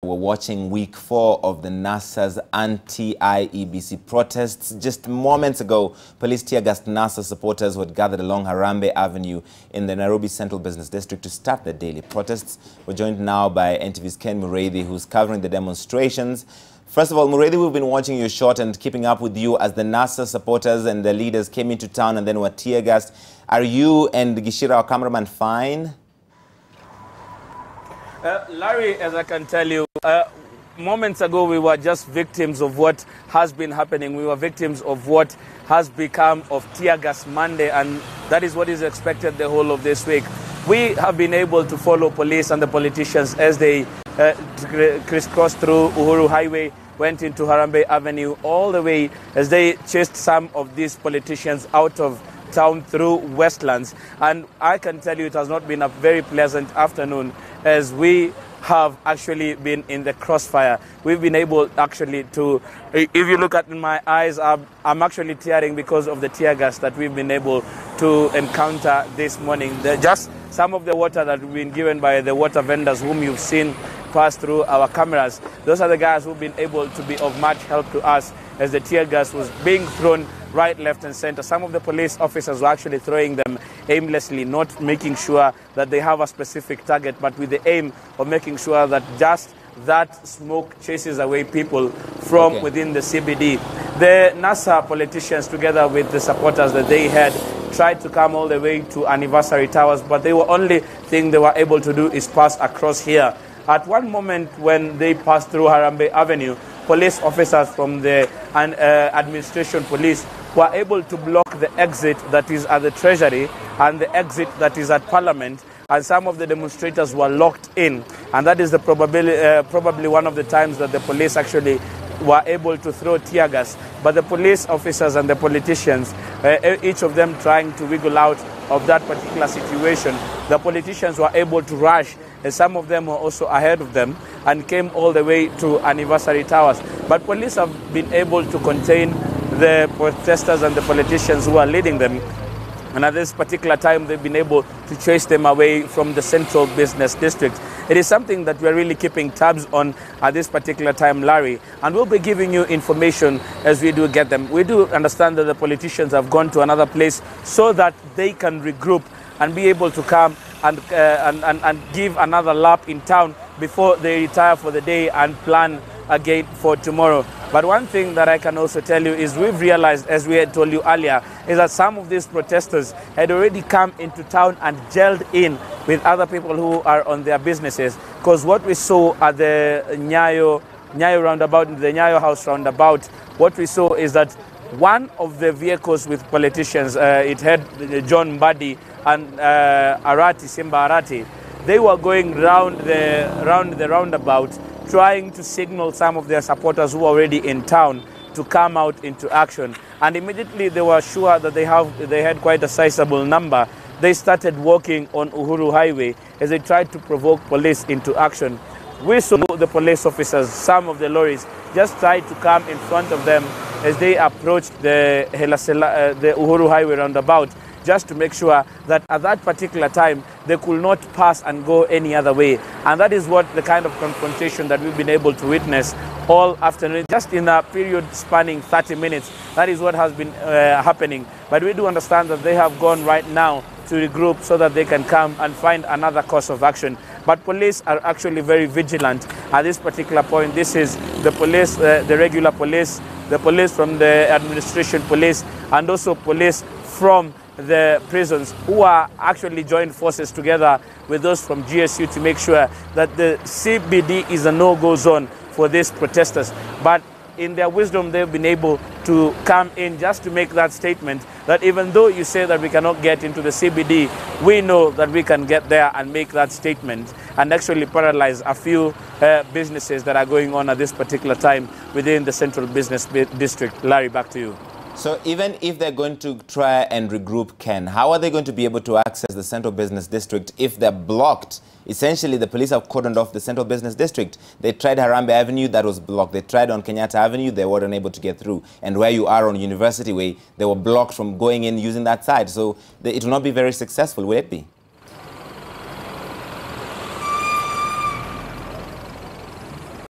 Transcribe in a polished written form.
We're watching week 4 of the NASA's anti-IEBC protests. Just moments ago, police tear-gassed NASA supporters who had gathered along Harambee Avenue in the Nairobi Central Business District to start their daily protests. We're joined now by NTV's Murithi, who's covering the demonstrations. First of all, Murithi, we've been watching you short and keeping up with you as the NASA supporters and the leaders came into town and then were tear-gassed. Are you and Gishira, our cameraman, fine? Larry, as I can tell you, moments ago we were just victims of what has been happening. We were victims of what has become of tear gas Monday, and that is what is expected the whole of this week. We have been able to follow police and the politicians as they crisscrossed through Uhuru Highway, went into Harambee Avenue, all the way as they chased some of these politicians out of town through Westlands. And I can tell you it has not been a very pleasant afternoon, as we have actually been in the crossfire. We've been able actually to, if you look at my eyes, I'm actually tearing because of the tear gas that we've been able to encounter this morning. Just some of the water that we've been given by the water vendors whom you've seen pass through our cameras. Those are the guys who've been able to be of much help to us as the tear gas was being thrown right, left and center. Some of the police officers were actually throwing them aimlessly, not making sure that they have a specific target, but with the aim of making sure that just that smoke chases away people from within the CBD. The NASA politicians, together with the supporters that they had, tried to come all the way to Anniversary Towers, but the only thing they were able to do is pass across here. At one moment when they passed through Harambee Avenue, police officers from the administration police were able to block the exit that is at the Treasury and the exit that is at Parliament, and some of the demonstrators were locked in, and that is the probably one of the times that the police actually were able to throw tear gas. But the police officers and the politicians, each of them trying to wiggle out of that particular situation, the politicians were able to rush, and some of them were also ahead of them and came all the way to Anniversary Towers. But police have been able to contain the protesters and the politicians who are leading them. And at this particular time, they've been able to chase them away from the Central Business District. It is something that we're really keeping tabs on at this particular time, Larry. And we'll be giving you information as we do get them. We do understand that the politicians have gone to another place so that they can regroup and be able to come and give another lap in town before they retire for the day and plan again for tomorrow. But one thing that I can also tell you is we've realized, as we had told you earlier, is that some of these protesters had already come into town and gelled in with other people who are on their businesses. Because what we saw at the Nyayo roundabout, the Nyayo House roundabout, what we saw is that one of the vehicles with politicians, it had John Mbadi and Simba Arati. They were going round the roundabout, trying to signal some of their supporters who were already in town to come out into action. And immediately they were sure that they had quite a sizable number. They started walking on Uhuru Highway as they tried to provoke police into action. We saw the police officers, some of the lorries, just tried to come in front of them as they approached the Uhuru Highway roundabout, just to make sure that at that particular time they could not pass and go any other way. And that is what the kind of confrontation that we've been able to witness all afternoon, just in a period spanning 30 minutes. That is what has been happening. But we do understand that they have gone right now to regroup so that they can come and find another course of action. But police are actually very vigilant at this particular point. This is the police, the regular police, the police from the administration police, and also police from the prisons, who are actually joined forces together with those from GSU to make sure that the CBD is a no-go zone for these protesters. But in their wisdom, they've been able to come in just to make that statement that even though you say that we cannot get into the CBD, we know that we can get there and make that statement and actually paralyze a few businesses that are going on at this particular time within the Central Business District. Larry, back to you. So even if they're going to try and regroup, Ken, how are they going to be able to access the Central Business District if they're blocked? Essentially, the police have cordoned off the Central Business District. They tried Harambee Avenue, that was blocked. They tried on Kenyatta Avenue, they weren't able to get through. And where you are on University Way, they were blocked from going in using that side. So it will not be very successful, will it be?